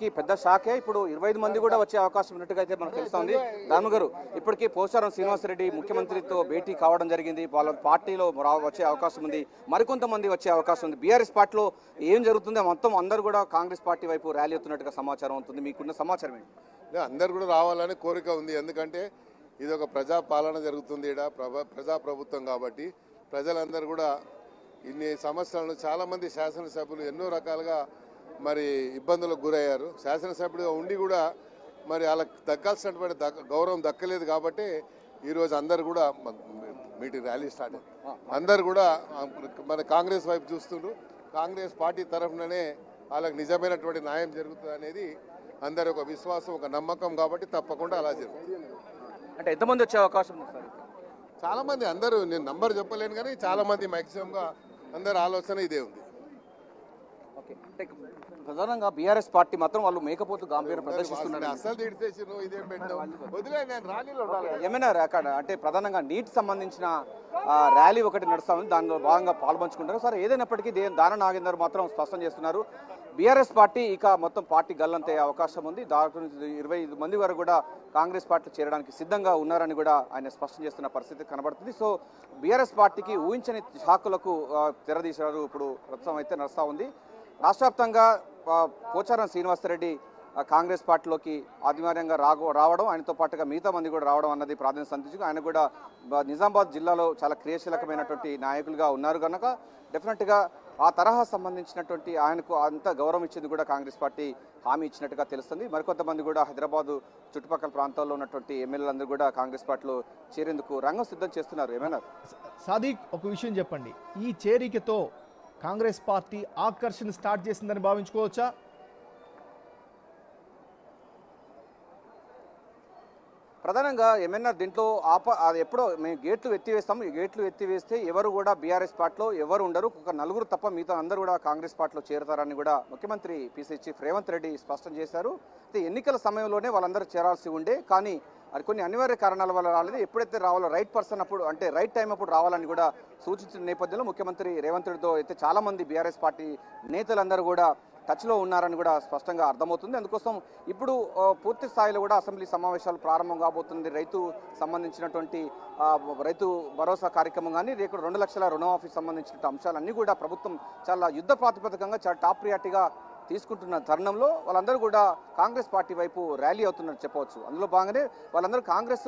పెద్ద షాకే ఇప్పుడు 25 మంది కూడా వచ్చే అవకాశం ఉన్నట్టుగా అయితే మనకు తెలుస్తోంది. రాము గారు, ఇప్పటికీ పోచారం శ్రీనివాసరెడ్డి ముఖ్యమంత్రితో భేటీ కావడం జరిగింది. వాళ్ళ పార్టీలో వచ్చే అవకాశం ఉంది, మరికొంతమంది వచ్చే అవకాశం ఉంది. బీఆర్ఎస్ పార్టీలో ఏం జరుగుతుందో మొత్తం అందరూ కూడా కాంగ్రెస్ పార్టీ వైపు ర్యాలీ అవుతున్నట్టుగా సమాచారం ఉంటుంది. మీకున్న సమాచారం ఏంటి? అందరు కూడా రావాలని కోరిక ఉంది. ఎందుకంటే ఇది ఒక ప్రజా పాలన జరుగుతుంది, ప్రజాప్రభుత్వం కాబట్టి ప్రజలందరూ కూడా ఇన్ని సంవత్సరాలు చాలామంది శాసనసభ్యులు ఎన్నో రకాలుగా మరి ఇబ్బందులకు గురయ్యారు. శాసనసభ్యుడిగా ఉండి కూడా మరి వాళ్ళకి దక్కాల్సినటువంటి గౌరవం దక్కలేదు కాబట్టి ఈరోజు అందరు కూడా మీటింగ్ ర్యాలీ స్టార్ట్ అయింది. అందరు కూడా మన కాంగ్రెస్ వైపు చూస్తుండ్రు. కాంగ్రెస్ పార్టీ తరఫుననే వాళ్ళకి నిజమైనటువంటి న్యాయం జరుగుతుంది అనేది అందరి ఒక విశ్వాసం, ఒక నమ్మకం కాబట్టి తప్పకుండా అలా జరుగుతుంది. అంటే ఎంతమంది వచ్చే అవకాశం ఉంది సార్? చాలామంది, అందరూ నేను నంబర్ చెప్పలేను కానీ చాలామంది మ్యాక్సిమంగా అందరి ఆలోచన ఇదే ఉంది. ఓకే, అంటే ప్రధానంగా బీఆర్ఎస్ పార్టీ మాత్రం వాళ్ళు మేకపోతు గాంభీర్యం ప్రదర్శిస్తున్నారు. అసలు తీడితేసి నువ్వు ఇదేం పెట్టావు, వదిలే, నేను ర్యాలీలో ఉండాలి. ఏమైనా అక్కడ అంటే ప్రధానంగా నీట్ సంబంధించిన ర్యాలీ ఒకటి నడుస్తా ఉంది, దానిలో భాగంగా పాల్పంచుకుంటారు. సరే, ఏదైనప్పటికీ దాన నాగేందర్ మాత్రం స్పష్టం చేస్తున్నారు, బీఆర్ఎస్ పార్టీ ఇక మొత్తం పార్టీ గల్లంతే అవకాశం ఉంది. దాదాపు 25 మంది వరకు కూడా కాంగ్రెస్ పార్టీలో చేరడానికి సిద్ధంగా ఉన్నారని కూడా ఆయన స్పష్టం చేస్తున్న పరిస్థితి కనబడుతుంది. సో బీఆర్ఎస్ పార్టీకి ఊహించని షాకులకు తెరదీశారు ఇప్పుడు ప్రస్తుతం అయితే నడుస్తూ ఉంది. రాష్ట్ర వ్యాప్తంగా పోచారం శ్రీనివాసరెడ్డి కాంగ్రెస్ పార్టీలోకి ఆదివారంగా రావడం, ఆయనతో పాటుగా మిగతా మంది కూడా రావడం అన్నది ప్రాధాన్యత సంతరించుకు ఆయన కూడా నిజామాబాద్ జిల్లాలో చాలా క్రియాశీలకమైనటువంటి నాయకులుగా ఉన్నారు కనుక డెఫినెట్గా ఆ తరహా సంబంధించినటువంటి ఆయనకు అంత గౌరవం ఇచ్చేది కూడా కాంగ్రెస్ పార్టీ హామీ ఇచ్చినట్టుగా తెలుస్తుంది. మరికొంతమంది కూడా హైదరాబాదు చుట్టుపక్కల ప్రాంతాల్లో ఉన్నటువంటి ఎమ్మెల్యేలందరూ కూడా కాంగ్రెస్ పార్టీలో చేరేందుకు రంగం సిద్ధం చేస్తున్నారు. ఏమైనా సాదిక్, ఒక విషయం చెప్పండి, ఈ చేరికతో కాంగ్రెస్ పార్టీ ఆకర్షణ స్టార్ట్ చేసిందని భావించుకోవచ్చా? ప్రధానంగా ఏమన్నా దీంట్లో అది ఎప్పుడో మేము గేట్లు ఎత్తివేస్తాము, ఈ గేట్లు ఎత్తివేస్తే ఎవరు కూడా బీఆర్ఎస్ పార్టీలో ఎవరు ఉండరు, ఒక నలుగురు తప్ప మిగతా అందరూ కూడా కాంగ్రెస్ పార్టీలో చేరతారని కూడా ముఖ్యమంత్రి పీసీ చీఫ్ రేవంత్ రెడ్డి స్పష్టం చేశారు. అయితే ఎన్నికల సమయంలోనే వాళ్ళందరూ చేరాల్సి ఉండే, కానీ అది కొన్ని అనివార్య కారణాల వల్ల రాలేదు. ఎప్పుడైతే రావాలో రైట్ పర్సన్ అప్పుడు, అంటే రైట్ టైం అప్పుడు రావాలని కూడా సూచించిన నేపథ్యంలో ముఖ్యమంత్రి రేవంత్ రెడ్డితో అయితే చాలామంది బీఆర్ఎస్ పార్టీ నేతలందరూ కూడా టచ్లో ఉన్నారని కూడా స్పష్టంగా అర్థమవుతుంది. అందుకోసం ఇప్పుడు పూర్తి స్థాయిలో కూడా అసెంబ్లీ సమావేశాలు ప్రారంభం కాబోతుంది. రైతు సంబంధించినటువంటి రైతు భరోసా కార్యక్రమం కానీ, రేపు 2 లక్షల రుణమాఫీ సంబంధించిన అంశాలన్నీ కూడా ప్రభుత్వం చాలా యుద్ధ ప్రాతిపదికంగా చాలా టాప్ ప్రియారిటీగా తీసుకుంటున్న తరుణంలో వాళ్ళందరూ కూడా కాంగ్రెస్ పార్టీ వైపు ర్యాలీ అవుతున్నట్టు చెప్పవచ్చు. అందులో భాగంగానే వాళ్ళందరూ కాంగ్రెస్